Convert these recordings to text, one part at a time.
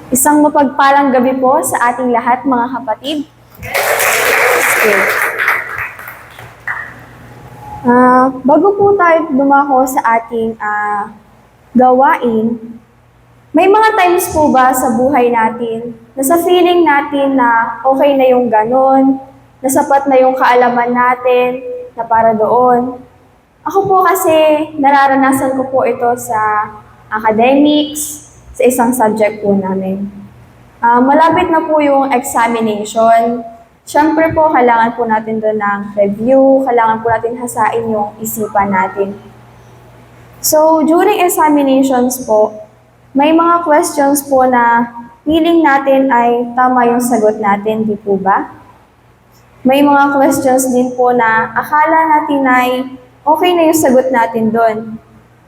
Isang mapagpalang gabi po sa ating lahat, mga kapatid. Okay. Bago po tayo dumako sa ating gawain, may mga times po ba sa buhay natin na sa feeling natin na okay na yung ganon, na sapat na yung kaalaman natin na para doon? Ako po kasi nararanasan ko po ito sa academics, sa isang subject po namin. Malapit na po yung examination. Siyempre po, kailangan po natin doon ng review, kailangan po natin hasain yung isipan natin. So, during examinations po, may mga questions po na feeling natin ay tama yung sagot natin, di po ba? May mga questions din po na akala natin ay okay na yung sagot natin doon.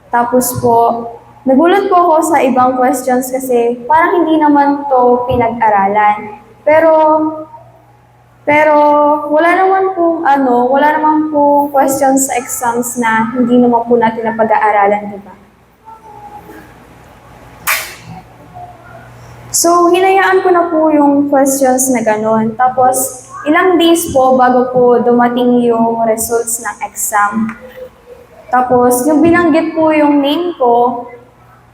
Tapos po, nagulat po ako sa ibang questions kasi parang hindi naman to pinag-aralan. Pero wala naman pong questions sa exams na hindi naman po natin napag-aaralan, di ba? So, hinayaan ko na po yung questions na gano'n. Tapos, ilang days po bago po dumating yung results ng exam. Tapos, yung binanggit po yung name ko,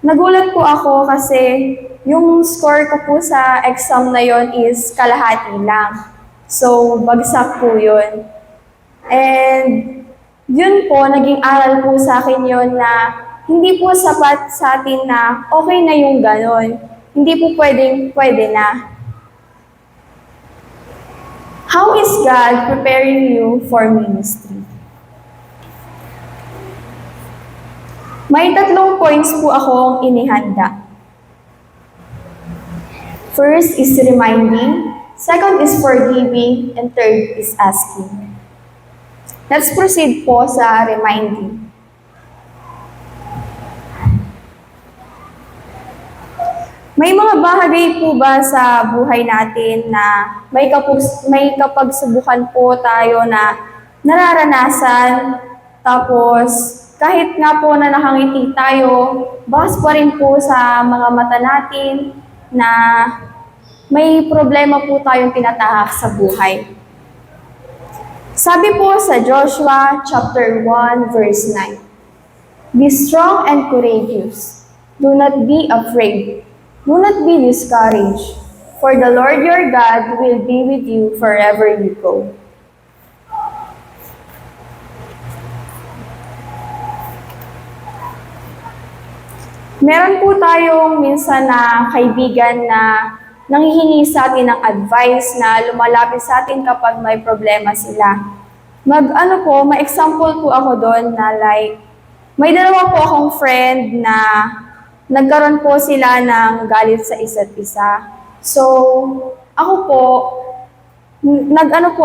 nagulat po ako kasi yung score ko po sa exam na yon is kalahati lang. So, bagsak po yun. And yun po, naging aral po sa akin yun na hindi po sapat sa atin na okay na yung ganon. Hindi po pwede na. How is God preparing you for ministry? May 3 points po akong inihanda. First is reminding, second is forgiving, and third is asking. Let's proceed po sa reminding. May mga bahagi po ba sa buhay natin na may kapagsubukan po tayo na nararanasan, tapos kahit nga po na nakangiti tayo, bakas pa rin po sa mga mata natin na may problema po tayong tinatahak sa buhay. Sabi po sa Joshua chapter 1 verse 9, "Be strong and courageous. Do not be afraid. Do not be discouraged. For the Lord your God will be with you wherever you go." Meron po tayong minsan na kaibigan na nanghihingi sa atin ng advice na lumalapit sa atin kapag may problema sila. May example po ako doon na like, may dalawa po akong friend na nagkaroon po sila ng galit sa isa't isa. So, ako po, wala po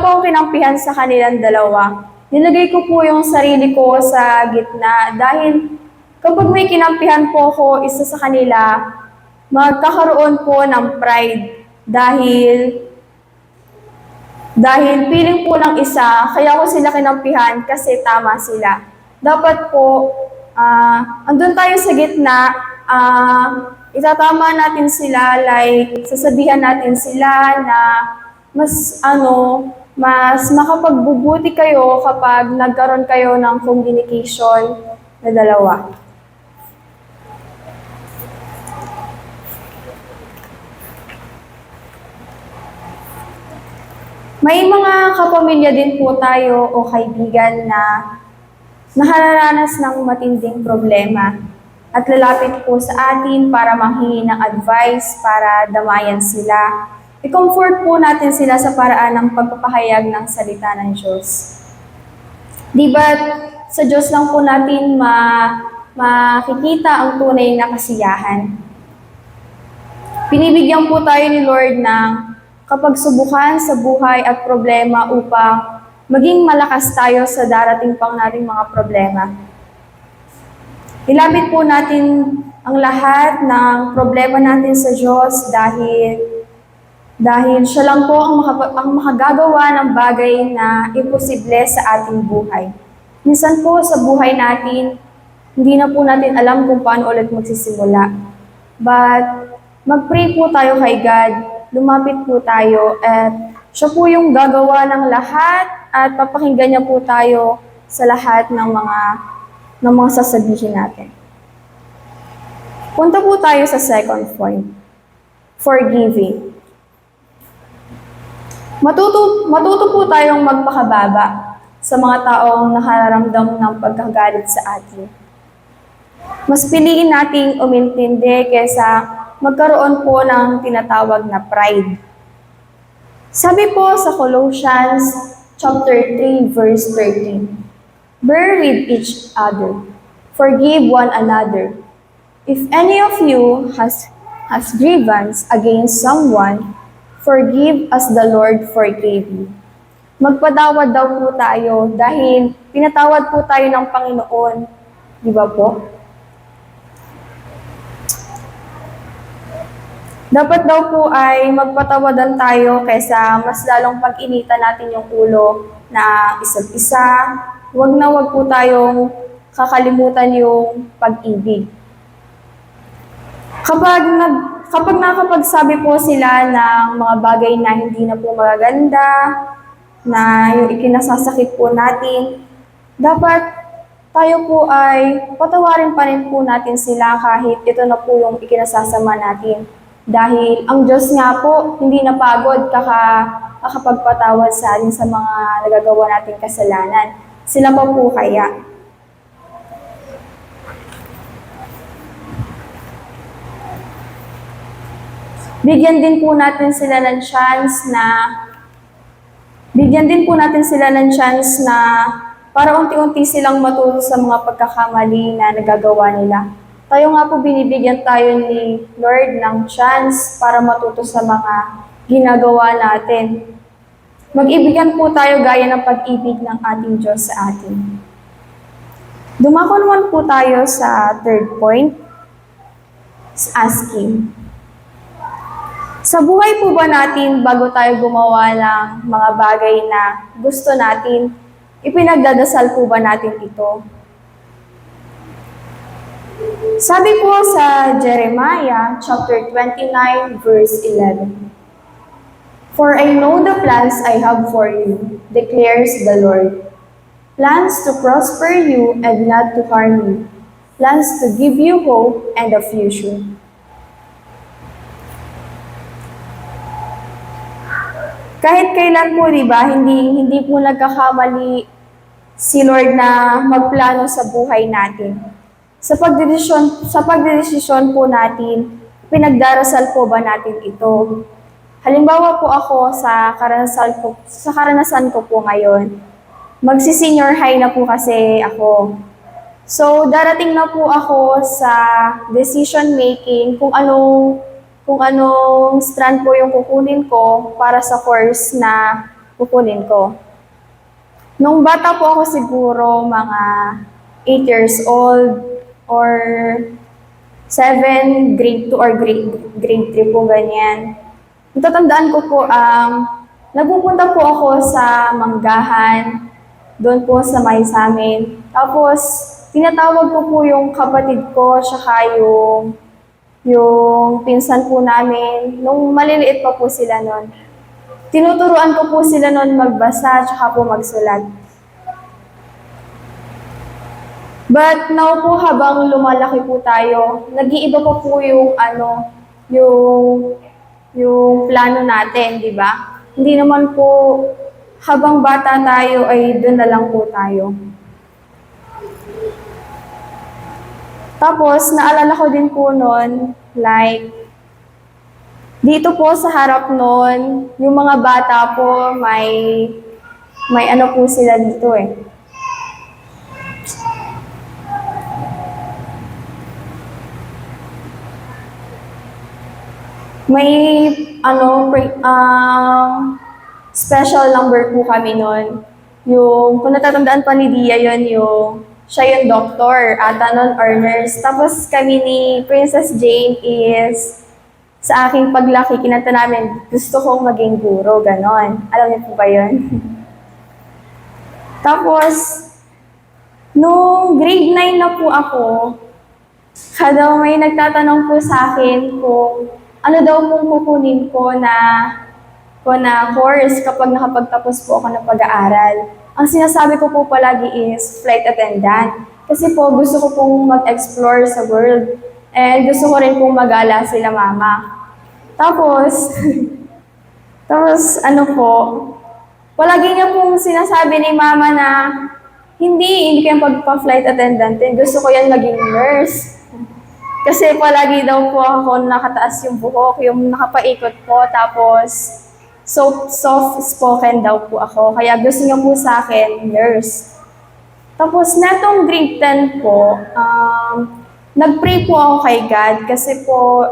akong kinampihan sa kanilang dalawa. Nilagay ko po yung sarili ko sa gitna dahil kapag may kinampihan po ako isa sa kanila, magkakaroon po ng pride dahil feeling po ng isa, kaya ko sila kinampihan kasi tama sila. Dapat po, andun tayo sa gitna, itatama natin sila, like sasabihan natin sila na mas makapagbubuti kayo kapag nagkaroon kayo ng communication na dalawa. May mga kapamilya din po tayo o kaibigan na nakararanas ng matinding problema at lalapit po sa atin para manghingi ng advice para damayan sila. I-comfort po natin sila sa paraan ng pagpapahayag ng salita ng Diyos. Di ba sa Diyos lang po natin makikita ang tunay na kasiyahan? Pinibigyan po tayo ni Lord ng kapagsubukan sa buhay at problema upang maging malakas tayo sa darating pang nating mga problema. Ilapit po natin ang lahat ng problema natin sa Diyos dahil siya lang po ang makagagawa ng bagay na imposible sa ating buhay. Minsan po sa buhay natin, hindi na po natin alam kung paano ulit magsisimula. But mag-pray po tayo kay God, lumapit po tayo at siya po yung gagawa ng lahat at papakinggan niya po tayo sa lahat ng mga sasabihin natin. Punta po tayo sa second point, forgiving. Matuto po tayong magpakababa sa mga taong nakaramdam ng pagkagalit sa atin. Mas piliin nating umintindi kaysa magkaroon po ng tinatawag na pride. Sabi po sa Colossians chapter 3 verse 13, "Bear with each other, forgive one another. If any of you has grievance against someone, forgive as the Lord forgave you." Magpatawad daw po tayo dahil pinatawad po tayo ng Panginoon. Di ba po? Dapat daw po ay magpatawadan tayo kaysa mas lalong pag-initan natin yung ulo na isa't isa. Huwag na huwag po tayong kakalimutan yung pag-ibig. Kapag nakapagsabi po sila ng mga bagay na hindi na po magaganda, na yung ikinasasakit po natin, dapat tayo po ay patawarin pa rin po natin sila kahit ito na po yung ikinasasama natin. Dahil ang Diyos nga po, hindi napagod kakapagpatawad sa atin sa mga nagagawa nating kasalanan. Sila pa po kaya. Bigyan din po natin sila ng chance na para unti-unti silang matuto sa mga pagkakamali na nagagawa nila. Tayo nga po binibigyan tayo ni Lord ng chance para matuto sa mga ginagawa natin. Mag-ibigan po tayo gaya ng pag-ibig ng ating Diyos sa atin. Dumako naman po tayo sa third point, asking. Sa buhay po ba natin, bago tayo gumawa ng mga bagay na gusto natin, ipinagdadasal po ba natin ito? Sabi po sa Jeremiah chapter 29 verse 11, "For I know the plans I have for you, declares the Lord. Plans to prosper you and not to harm you. Plans to give you hope and a future." Kahit kailan po, di ba, hindi po nagkakamali si Lord na magplano sa buhay natin. Sa pagdedesisyon po natin, pinagdarasal po ba natin ito? Halimbawa po ako sa karanasan ko po ngayon. Magsi-senior high na po kasi ako. So, darating na po ako sa decision making kung anong strand po yung kukunin ko para sa course na kukunin ko. Nung bata po ako siguro mga 8 years old or 7, grade 2 or grade 3 po ganyan. Natatandaan ko po nagpupunta po ako sa manggahan, doon po sa may samin. Tapos, tinatawag ko po yung kapatid ko, saka yung pinsan po namin, nung maliliit pa po sila noon. Tinuturuan ko po sila noon magbasa, saka po magsulat. But now po, habang lumalaki po tayo, nag-iiba pa po yung plano natin, di ba? Hindi naman po, habang bata tayo ay doon na lang po tayo. Tapos, naalala ko din po noon, like, dito po sa harap noon, yung mga bata po, may ano po sila dito eh. May special number po kami noon. Yung, kung natatandaan pa ni Dia yun, siya yung doctor, ata nun, or nurse. Tapos kami ni Princess Jane is, sa aking paglaki, kinanta namin, gusto kong maging guro, ganon. Alam niyo po ba yun? Tapos, Nung grade 9 na po ako, kada may nagtatanong po sa akin kung ano daw pong kukunin ko na course kapag nakapagtapos po ako ng pag-aaral. Ang sinasabi ko po palagi is flight attendant. Kasi po gusto ko pong mag-explore sa world. And gusto ko rin pong magala sila mama. Tapos, ano po, palagi niya pong sinasabi ni mama na hindi kayo pagpa-flight attendant. Gusto ko yan maging nurse. Kasi palagi daw po ako nakataas yung buhok, yung nakapaikot po, tapos soft-spoken daw po ako. Kaya gusto niya po sa akin, nurse. Tapos netong grade 10 po, nag-pray po ako kay God kasi po,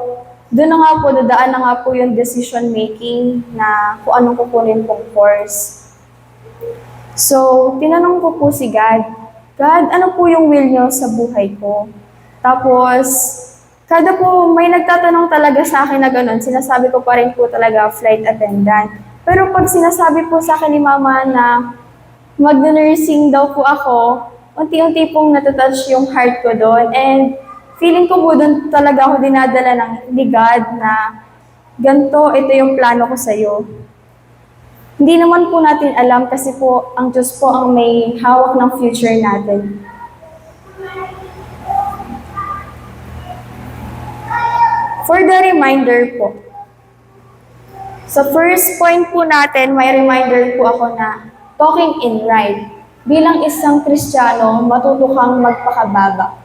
doon na nga po, dadaan na nga po yung decision making na kung anong kukunin pong course. So, tinanong ko po si God, God, ano po yung will niyo sa buhay ko? Tapos, kada po may nagtatanong talaga sa akin na gano'n, sinasabi ko pa rin po talaga flight attendant. Pero pag sinasabi po sa akin ni Mama na mag-nursing daw po ako, unti-unti pong natatouch yung heart ko doon. And feeling ko po doon talaga ako dinadala ni God na ganito, ito yung plano ko sa'yo. Hindi naman po natin alam kasi po ang Diyos po ang may hawak ng future natin. For the reminder po, sa first point po natin, may reminder po ako na talking in right. Bilang isang Kristiyano, matuto kang magpakababa.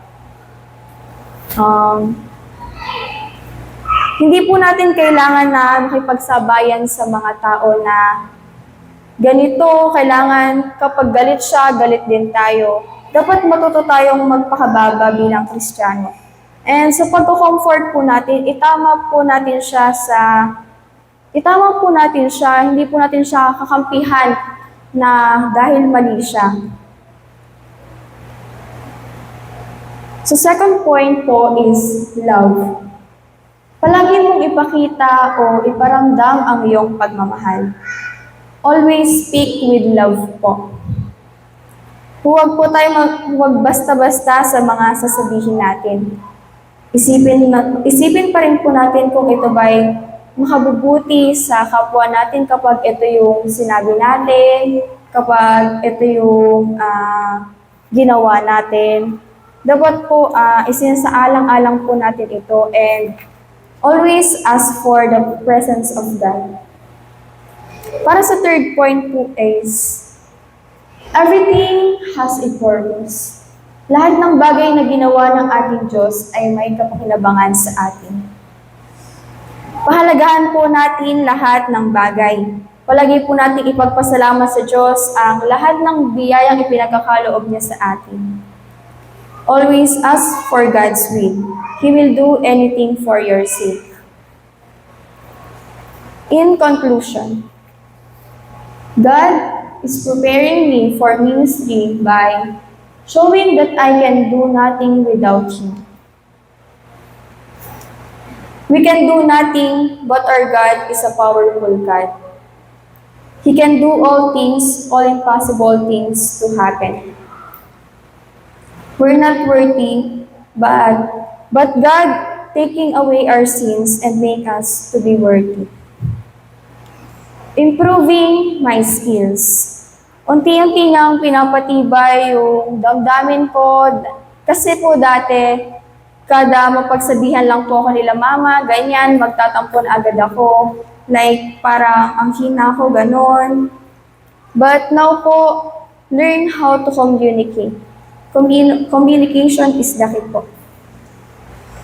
Hindi po natin kailangan na makipagsabayan sa mga tao na ganito, kailangan kapag galit siya, galit din tayo. Dapat matuto tayong magpakababa bilang Kristiyano. And sa pagko-comfort po natin, itama po natin siya, hindi po natin siya kakampihan na dahil mali siya. So second point po is love. Palagi mong ipakita o iparamdam ang iyong pagmamahal. Always speak with love po. Huwag po tayo basta-basta sa mga sasabihin natin. Isipin pa rin po natin kung ito ba'y makabubuti sa kapwa natin kapag ito yung sinabi natin, kapag ito yung ginawa natin. Dapat po isinasaalang-alang po natin ito and always ask for the presence of God. Para sa third point po is, everything has a purpose. Lahat ng bagay na ginawa ng ating Diyos ay may kapakinabangan sa atin. Pahalagahan po natin lahat ng bagay. Palagi po natin ipagpasalamat sa Diyos ang lahat ng biyayang ipinagkakaloob niya sa atin. Always ask for God's will. He will do anything for your sake. In conclusion, God is preparing me for ministry by showing that I can do nothing without Him. We can do nothing, but our God is a powerful God. He can do all things, all impossible things to happen. We're not worthy, but God taking away our sins and make us to be worthy. Improving my skills. Unti-unti nang pinapatibay yung damdamin ko. Kasi po dati, kada mapagsabihan lang po ako nila mama, ganyan, magtatampon agad ako. Like, parang ang hina ko, ganon. But now po, learn how to communicate. Communication is the key po.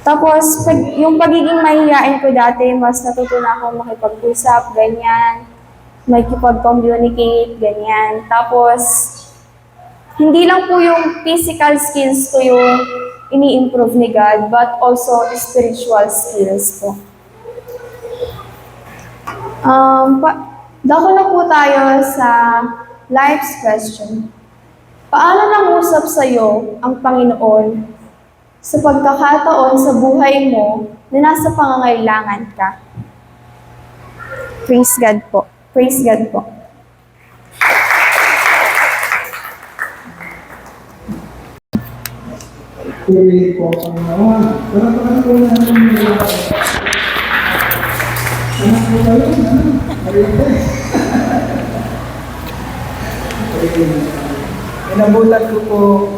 Tapos, yung pagiging mahihain ko dati, mas natutunan akong makipag-usap, ganyan. Makipag-communicate, ganyan. Tapos, hindi lang po yung physical skills ko yung ini-improve ni God, but also spiritual skills po. Dako na po tayo sa life's question. Paano nangusap sa iyo ang Panginoon sa pagkakataon sa buhay mo na nasa pangangailangan ka? Praise God po. Praise God po. Purihin po ang Panginoon. Parang po na anak ko ba yun? Ayun po. Inabutan ko po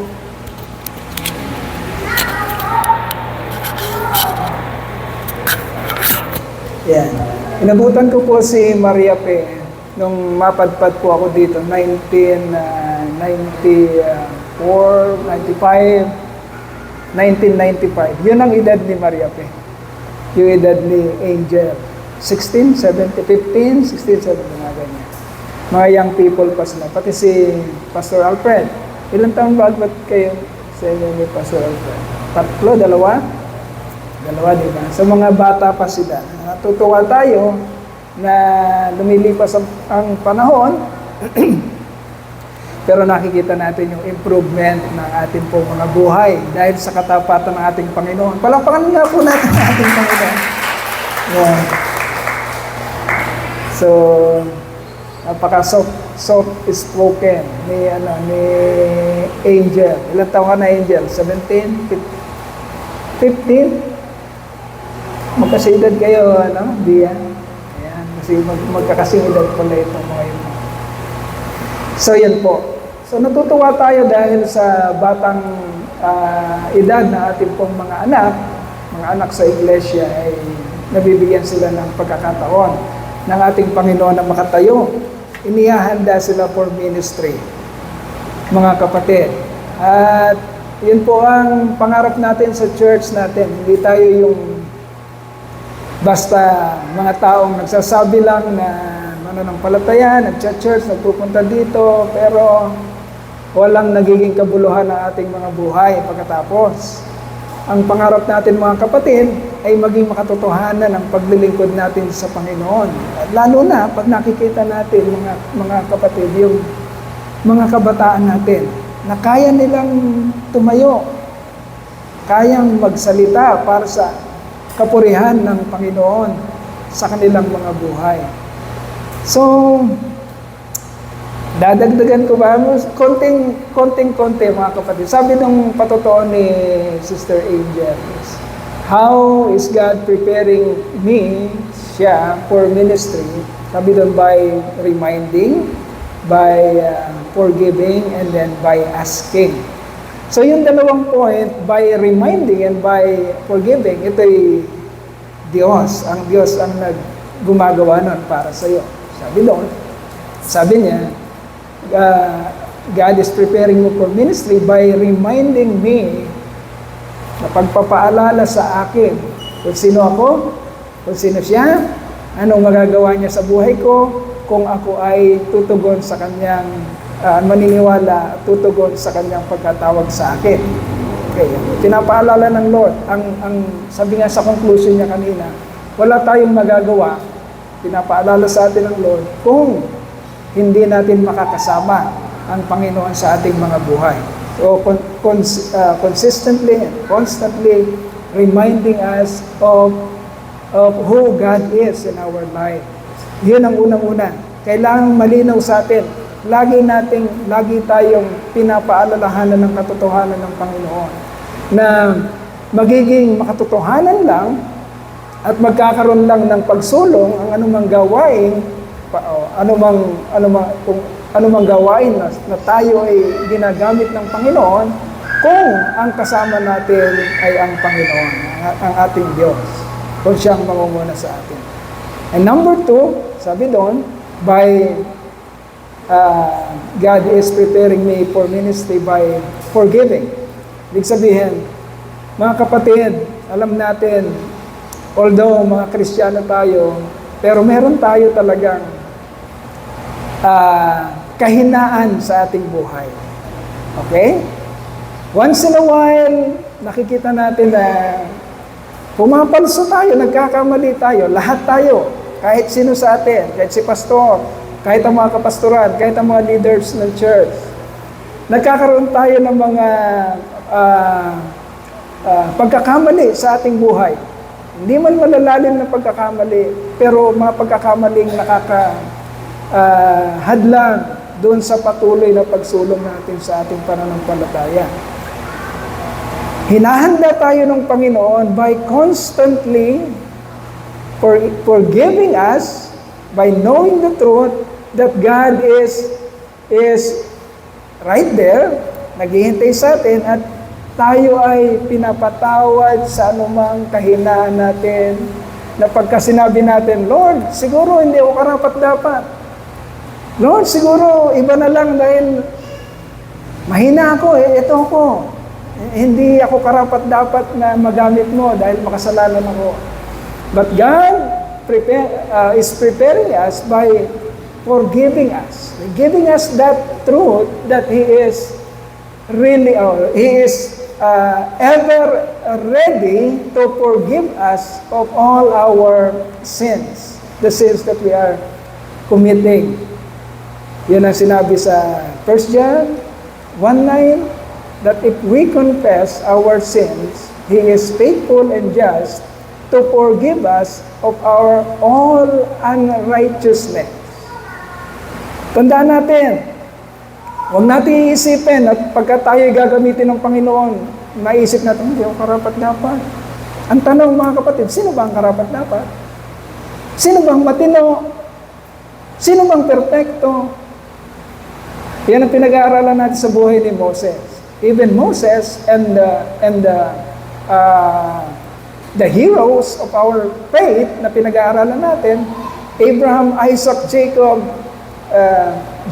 yan. Inabutan ko po si Maria Pe nung mapadpad po ako dito, 1994, 95, 1995. Yun ang edad ni Maria Pe. Yung edad ni Angel. 16, 17, 15, 16, 17, mga ganyan. Mga young people pa sila. Pati si Pastor Alfred. Ilang taon ba kayo sa inyo ni Pastor Alfred? Tatlo, dalawa? Dalawa, di ba? Sa mga bata pa sila. Natutuwa tayo na lumilipas ang panahon, pero nakikita natin yung improvement ng ating po mga buhay dahil sa katapatan ng ating Panginoon. Palakpakan nga po natin ang ating Panginoon. Yeah. So, napaka-soft spoken ni Angel. Ilan taon ka na, Angel? 17? 15? Magkasidad kayo, Dia? Ayan, kasi magkakasing edad pala itong mga yun. So, yan po. So, natutuwa tayo dahil sa batang edad na ating pong mga anak sa iglesia ay nabibigyan sila ng pagkakataon ng ating Panginoon na makatayo. Inihahanda sila for ministry, mga kapatid. At yun po ang pangarap natin sa church natin. Hindi tayo yung basta mga taong nagsasabi lang na mananampalataya, nagcha-church, nagpupunta dito, pero walang nagiging kabuluhan ng ating mga buhay pagkatapos. Ang pangarap natin mga kapatid ay maging makatotohanan ang paglilingkod natin sa Panginoon. At lalo na pag nakikita natin mga kapatid, yung mga kabataan natin na kaya nilang tumayo, kayang magsalita para sa kapurihan ng Panginoon sa kanilang mga buhay. So, dadagdagan ko ba? Konting-konti mga kapatid. Sabi nung patotoo ni Sister Angel, how is God preparing me, siya, for ministry? Sabi doon, by reminding, by forgiving, and then by asking. So yung dalawang point, by reminding and by forgiving, ito'y Diyos. Ang Diyos ang gumagawa nun para sa iyo. Sabi niya, God is preparing me for ministry by reminding me na pagpapaalala sa akin kung sino ako, kung sino siya, anong magagawa niya sa buhay ko, kung ako ay tutugon sa kanyang maniniwala, tutugon sa kanyang pagkatawag sa akin. Okay, pinapaalala ng Lord. Ang sabi nga sa conclusion niya kanina, wala tayong magagawa, pinapaalala sa atin ng Lord, kung hindi natin makakasama ang Panginoon sa ating mga buhay. So, constantly reminding us of who God is in our life. Yun ang unang-una. Kailangang malinaw sa atin. Lagi tayong pinapaalalahanan ng katotohanan ng Panginoon na magiging makatotohanan lang at magkakaroon lang ng pagsulong ang anumang gawain, anumang gawain na tayo ay ginagamit ng Panginoon kung ang kasama natin ay ang Panginoon, ang ating Diyos, kung siyang mamumuna sa atin. And number 2, sabi doon, by God is preparing me for ministry by forgiving. Ibig sabihin, mga kapatid, alam natin, although mga Kristiyano tayo, pero meron tayo talagang kahinaan sa ating buhay. Okay? Once in a while, nakikita natin na pumapalso tayo, nagkakamali tayo, lahat tayo, kahit sino sa atin, kahit si pastor, kahit ang mga kapastoran, kahit ang mga leaders ng church. Nagkakaroon tayo ng mga pagkakamali sa ating buhay. Hindi man malalalim na pagkakamali, pero mga pagkakamaling hadlang doon sa patuloy na pagsulong natin sa ating pananampalataya. Hinahanda tayo ng Panginoon by constantly forgiving us, by knowing the truth that God is right there, naghihintay sa atin, at tayo ay pinapatawad sa anumang kahinaan natin, na pagka sinabi natin, Lord, siguro hindi ako karapat-dapat. Lord, siguro iba na lang dahil mahina ako, ito ako. Hindi ako karapat-dapat na magamit mo dahil makasalanan ako. But God is preparing us by forgiving us, giving us that truth that He is really, He is ever ready to forgive us of all our sins, the sins that we are committing. Yun ang sinabi sa 1 John 1:9, that if we confess our sins, He is faithful and just to forgive us of our all unrighteousness. Tandaan natin, huwag natin iisipin at pagka tayo gagamitin ng Panginoon, maisip natin, hindi ako karapat-dapat. Ang tanong mga kapatid, sino ba ang karapat-dapat? Sino bang matino? Sino bang perpekto? Yan ang pinag-aaralan natin sa buhay ni Moses. Even Moses and the heroes of our faith na pinag-aaralan natin, Abraham, Isaac, Jacob,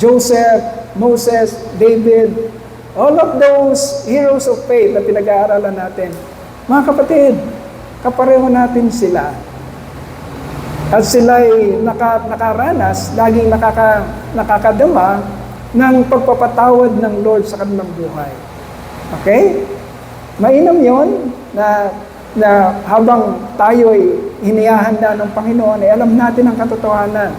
Joseph, Moses, David, all of those heroes of faith na pinag-aaralan natin. Mga kapatid, kapareho natin sila. At sila'y nakaranas, laging nakakadama ng pagpapatawad ng Lord sa kanilang buhay. Okay? Mainam yon na habang tayo'y hinihahanda ng Panginoon, ay alam natin ang katotohanan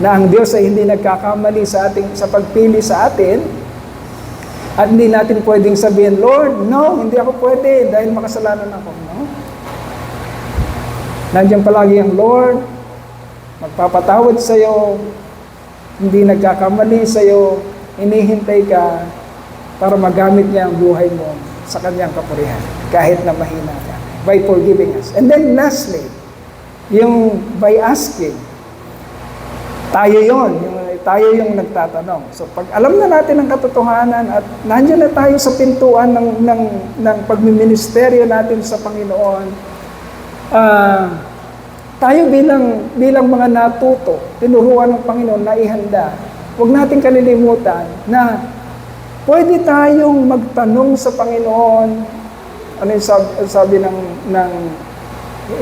na ang Diyos ay hindi nagkakamali sa pagpili sa atin, at hindi natin pwedeng sabihin, Lord, no, hindi ako pwede dahil makasalanan ako. No? Nandiyan palagi ang Lord, magpapatawad sa iyo, hindi nagkakamali sa iyo, hinihintay ka para magamit niya ang buhay mo sa kanyang kapurihan, kahit na mahina ka, by forgiving us. And then lastly, yung by asking, tayo yung nagtatanong. So pag alam na natin ang katotohanan at nandiyan na tayo sa pintuan ng pagmiministeryo natin sa Panginoon, tayo bilang mga natuto, tinuruan ng Panginoon na ihanda, huwag natin kalilimutan na pwede tayong magtanong sa Panginoon. Ano yung sabi ng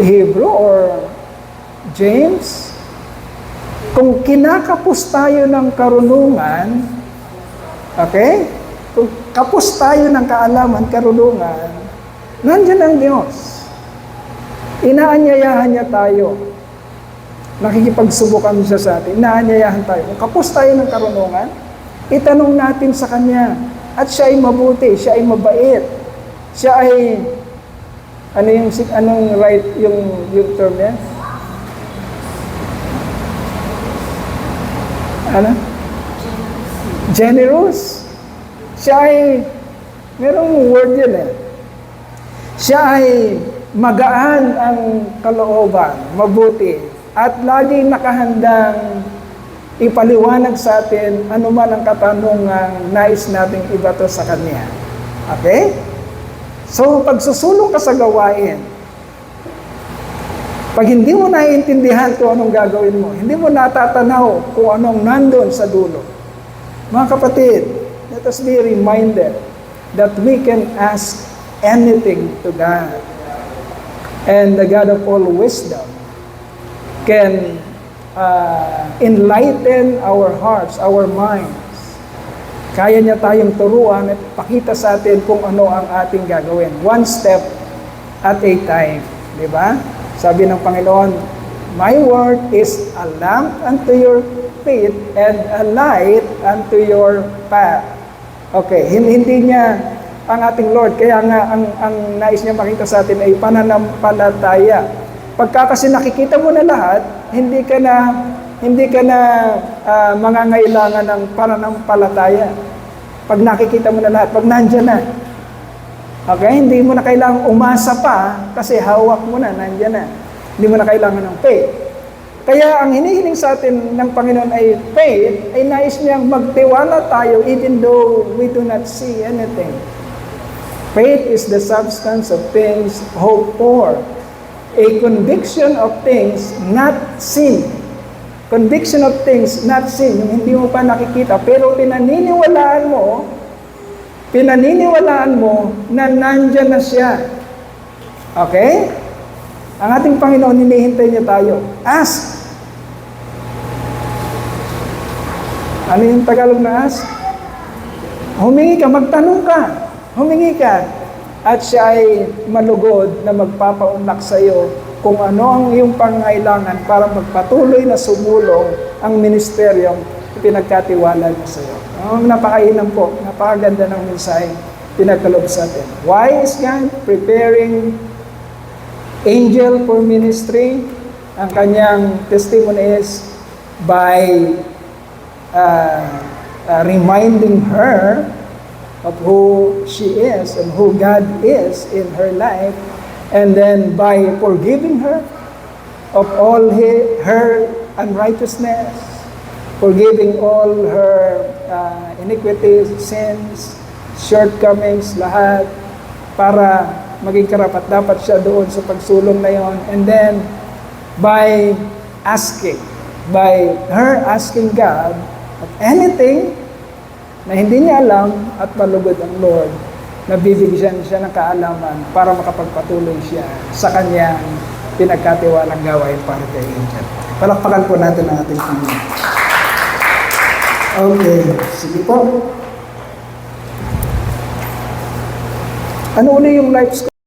Hebrew or James? Kung kinakapos tayo ng karunungan, okay? Kung kapos tayo ng kaalaman, karunungan, nandiyan ang Diyos. Inaanyayahan niya tayo. Nakikipagsubukan siya sa atin. Inaanyayahan tayo. Kung kapos tayo ng karunungan, itanong natin sa Kanya. At siya ay mabuti, siya ay mabait. Siya ay, anong right yung term niya? Ano? Generous. Siya ay, merong word yun eh. Siya ay magaan ang kalooban, mabuti, at laging nakahandang ipaliwanag sa atin anuman ang katanungang nais nating ibato sa Kanya. Okay? So, pag susulong ka sa gawain, pag hindi mo naiintindihan kung anong gagawin mo, hindi mo natatanaw kung anong nandun sa dulo, mga kapatid, let us be reminded that we can ask anything to God. And the God of all wisdom can enlighten our hearts, our minds. Kaya niya tayong turuan at pakita sa atin kung ano ang ating gagawin. One step at a time. Diba? Sabi ng Panginoon, my word is a lamp unto your feet and a light unto your path. Okay, hindi niya ang ating Lord, kaya nga ang nais niya makita sa atin ay pananampalataya. Pagka kasi nakikita mo na lahat, hindi ka na mangangailangan ng pananampalataya. Pag nakikita mo na lahat, pag nandyan na. Okay? Hindi mo na kailangang umasa pa kasi hawak mo na, nandyan na. Hindi mo na kailangan ng faith. Kaya ang hinihiling sa atin ng Panginoon ay faith, ay nais niyang magtiwala tayo even though we do not see anything. Faith is the substance of things hoped for. A conviction of things not seen. Conviction of things not seen, yung hindi mo pa nakikita, pero pinaniniwalaan mo na nandyan na siya. Okay? Ang ating Panginoon, hinihintay niya tayo. Ask. Ano yung Tagalog na ask? Humingi ka, magtanong ka. Humingi ka. At siya ay malugod na magpapaunlak sa iyo kung ano ang iyong pangailangan para magpatuloy na sumulong ang ministeryong pinagkatiwala niya sa iyo. Napakainam po, napakaganda ng mensahe pinagkaloob sa atin. Why is God preparing angel for ministry? Ang kanyang testimony is by reminding her of who she is and who God is in her life, and then by forgiving her of all her unrighteousness, forgiving all her iniquities, sins, shortcomings, lahat, para maging karapat-dapat siya doon sa pagsulong na yon. And then, by her asking God of anything na hindi niya alam at malugod ang Lord, nabibigyan siya ng kaalaman para makapagpatuloy siya sa kanyang pinagkatiwalang gawain para kay angel. Palakpakan po natin ang ating Panginoon. Okay, sige po. Ano uli yung life score?